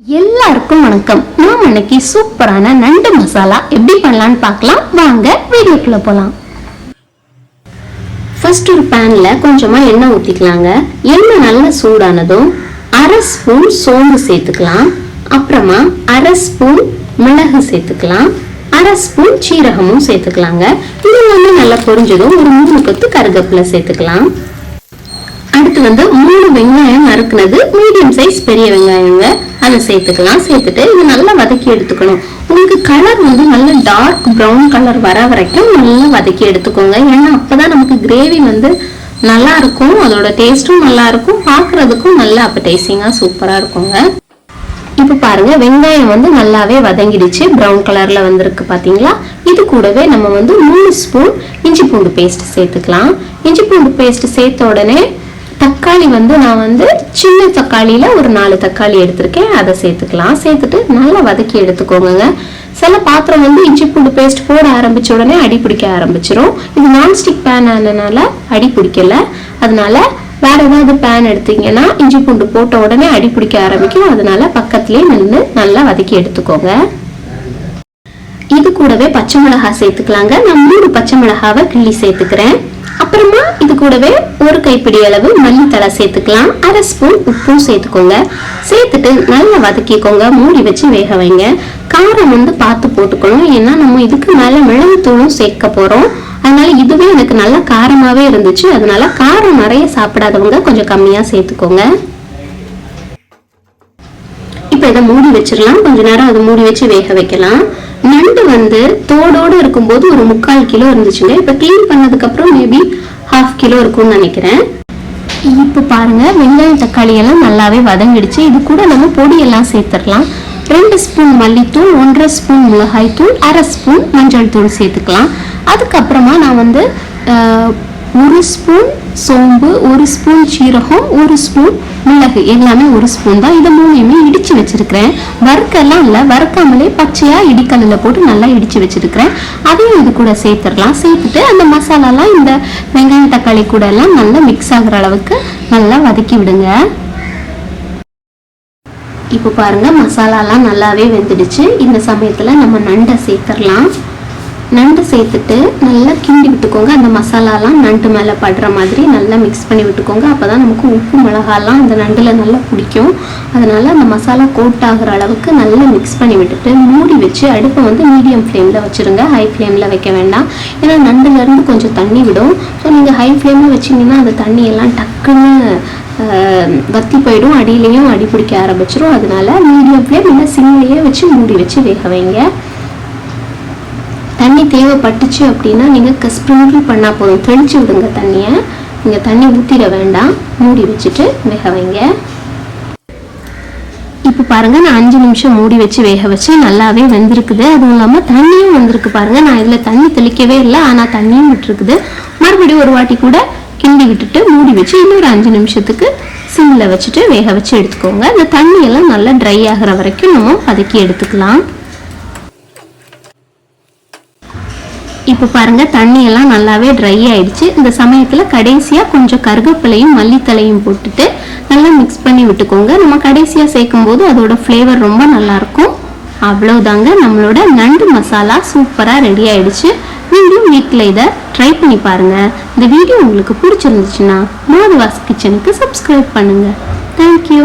எல்லாருக்கும் வணக்கம். நாம் இன்னைக்கு சூப்பரான நண்டு மசாலா எப்படி பண்ணலாம்னு பார்க்கலாம். வாங்க வீடியோக்குள்ள போலாம். ஃபர்ஸ்ட் ஒரு பேன்ல கொஞ்சமா எண்ணெய் ஊத்திக்கலாங்க. எண்ணெய் நல்லா சூடானதும் அரை ஸ்பூன் சோம்பு சேர்த்துக்கலாம். அப்புறமா அரை ஸ்பூன் மிளகு சேர்த்துக்கலாம். அரை ஸ்பூன் சீரகமும் சேர்த்துக்கலாங்க. இது வந்து நல்லா பொரிஞ்சதும் ஒரு 3 கொத்து கருவேப்பிலை சேர்த்துக்கலாம். அடுத்து வந்து 3 வெங்காயம் நறுக்குனது மீடியம் சைஸ் பெரிய வெங்காயங்க, அதை சேர்த்துக்கலாம். சேர்த்துட்டு இது நல்லா வதக்கி எடுத்துக்கணும். உங்களுக்கு கலர் வந்து நல்ல டார்க் ப்ரௌன் கலர் வர வரைக்கும் நல்லா வதக்கி எடுத்துக்கோங்க. ஏன்னா அப்பதான் நமக்கு கிரேவி வந்து நல்லா இருக்கும், அதோட டேஸ்டும் நல்லா இருக்கும், பார்க்கறதுக்கும் நல்லா அப்படைசிங்கா சூப்பரா இருக்குங்க. இப்ப பாருங்க, வெங்காயம் வந்து நல்லாவே வதங்கிடுச்சு, ப்ரௌன் கலர்ல வந்திருக்கு பாத்தீங்களா. இது கூடவே நம்ம வந்து 3 ஸ்பூன் இஞ்சி பூண்டு பேஸ்ட் சேர்த்துக்கலாம். இஞ்சி பூண்டு பேஸ்ட் சேர்த்த உடனே தக்காளி வந்து நான் வந்து சின்ன தக்காளியில ஒரு 4 தக்காளி எடுத்திருக்கேன், அதை சேர்த்துக்கலாம். சேர்த்துட்டு நல்லா வதக்கி எடுத்துக்கோங்க. சில பாத்திரம் வந்து இஞ்சி பூண்டு பேஸ்ட் போட ஆரம்பிச்ச உடனே அடி பிடிக்க ஆரம்பிச்சிரும். இது நான்ஸ்டிக் பேன் ஆனதுனால அடி பிடிக்கல. அதனால வேற ஏதாவது பேன் எடுத்தீங்கன்னா இஞ்சி பூண்டு போட்ட உடனே அடி பிடிக்க ஆரம்பிக்கும். அதனால பக்கத்திலே நின்று நல்லா வதக்கி எடுத்துக்கோங்க. இது கூடவே பச்சை மிளகாய் சேர்த்துக்கலாங்க. நான் 3 பச்சை மிளகாவை கிள்ளி சேர்த்துக்கிறேன். அப்புறமா இது கூடவே ஒரு கைப்பிடி அளவு மல்லித்தழை சேர்த்துக்கலாம். அரை ஸ்பூன் உப்பும் சேர்த்துக்கோங்க. சேர்த்துட்டு நல்லா வதக்கிக்கோங்க. மூடி வச்சு வேக வைங்க. காரம் வந்து பார்த்து போட்டுக்கணும், ஏன்னா நம்ம இதுக்கு மேல மிளகுத்தூளும் சேர்க்க போறோம். அதனால இதுவே எனக்கு நல்ல காரமாவே இருந்துச்சு. அதனால காரம் நிறைய சாப்பிடாதவங்க கொஞ்சம் கம்மியா சேர்த்துக்கோங்க. இப்ப இதை மூடி வச்சிடலாம். கொஞ்ச நேரம் அதை மூடி வச்சு வேக வைக்கலாம். நண்டு வந்து தோடோடு இருக்கும்போது ஒரு 3/4 கிலோ இருந்துச்சுங்க. இப்ப கிளீன் பண்ணதுக்கு அப்புறம் மேபி 1/2 கிலோ இருக்கும்னு நினைக்கிறேன். இப்ப பாருங்க, வெங்காயம் தக்காளி எல்லாம் நல்லாவே வதங்கிடுச்சு. இது கூட நம்ம பொடி எல்லாம் சேர்த்துடலாம். 2 ஸ்பூன் மல்லித்தூள், 1/2 ஸ்பூன் மிளகாய் தூள், அரை ஸ்பூன் மஞ்சள் தூள் சேர்த்துக்கலாம். அதுக்கப்புறமா நான் வந்து 1 ஸ்பூன் சோம்பு, 1 ஸ்பூன் சீரகம், 1 ஸ்பூன் மிளகு, எல்லாமே 1 ஸ்பூன் தான். இதை 3யுமே இடிச்சு வச்சிருக்கிறேன். வறுக்கெல்லாம் இல்லை, வறுக்காமலே பச்சையா இடிக்கல்ல போட்டு நல்லா இடிச்சு வச்சிருக்கிறேன். அதையும் இது கூட சேர்த்துடலாம். சேர்த்துட்டு அந்த மசாலாலாம் இந்த வெங்காயம் தக்காளி கூட எல்லாம் நல்லா மிக்ஸ் ஆகுற அளவுக்கு நல்லா வதக்கி விடுங்க. இப்போ பாருங்க, மசாலாலாம் நல்லாவே வெந்துடுச்சு. இந்த சமயத்துல நம்ம நண்டை சேர்த்துடலாம். நண்டு சேர்த்துட்டு நல்லா கிண்டி விட்டுக்கோங்க. அந்த மசாலாலாம் நண்டு மேலே படுற மாதிரி நல்லா மிக்ஸ் பண்ணி விட்டுக்கோங்க. அப்போதான் நமக்கு உப்பு மிளகாலாம் அந்த நண்டில் நல்லா பிடிக்கும். அதனால அந்த மசாலா கோட் ஆகிற அளவுக்கு நல்லா மிக்ஸ் பண்ணி விட்டுட்டு மூடி வச்சு அடுப்பை வந்து மீடியம் ஃப்ளேமில் வச்சுருங்க. ஹை ஃப்ளேமில் வைக்க வேண்டாம், ஏன்னா நண்டுலேருந்து கொஞ்சம் தண்ணி விடும். ஸோ நீங்கள் ஹை ஃப்ளேமில் வச்சிங்கன்னா அந்த தண்ணியெல்லாம் டக்குன்னு வத்தி போயிடும், அடியிலையும் அடி பிடிக்க ஆரம்பிச்சிடும். அதனால மீடியம் ஃப்ளேம் இல்லை சிம்லேயே வச்சு மூடி வச்சு வேக வைங்க. தண்ணி தேவைப்பட்டுச்சு அப்படின்னா நீங்கள் ஸ்ப்ரிங்கிள் பண்ணால் போதும், தெளிச்சு விடுங்க தண்ணியை. நீங்கள் தண்ணி ஊற்றிட வேண்டாம், மூடி வச்சுட்டு வேக வைங்க. இப்போ பாருங்கள், நான் 5 நிமிஷம் மூடி வச்சு வேக வச்சு நல்லாவே வெந்திருக்குது. அதுவும் இல்லாமல் தண்ணியும் வந்திருக்கு பாருங்கள். நான் இதில் தண்ணி தெளிக்கவே இல்லை, ஆனால் தண்ணியும் விட்டுருக்குது. மறுபடியும் ஒரு வாட்டி கூட கிண்டி விட்டுட்டு மூடி வச்சு இன்னொரு 5 நிமிஷத்துக்கு சிம்மில் வச்சுட்டு வேக வச்சு எடுத்துக்கோங்க. இந்த தண்ணியெல்லாம் நல்லா ட்ரை ஆகிற வரைக்கும் நம்ம வதக்கி எடுத்துக்கலாம். இப்போ பாருங்க, தண்ணி எல்லாம் நல்லாவே ட்ரை ஆயிடுச்சு. இந்த சமயத்துல கடைசியா கொஞ்சம் கருவேப்பிலையும் மல்லித்தலையும் போட்டுட்டு நல்லா மிக்ஸ் பண்ணி விட்டுக்கோங்க. நம்ம கடைசியா சேர்க்கும் போது அதோட ஃப்ளேவர் ரொம்ப நல்லா இருக்கும். அவ்வளவுதாங்க, நம்மளோட நண்டு மசாலா சூப்பரா ரெடி ஆயிடுச்சு. நீங்களும் வீட்டில் இதை ட்ரை பண்ணி பாருங்க. இந்த வீடியோ உங்களுக்கு பிடிச்சிருந்துச்சுன்னா மாதவாஸ் கிச்சனுக்கு சப்ஸ்கிரைப் பண்ணுங்க. தேங்க்யூ.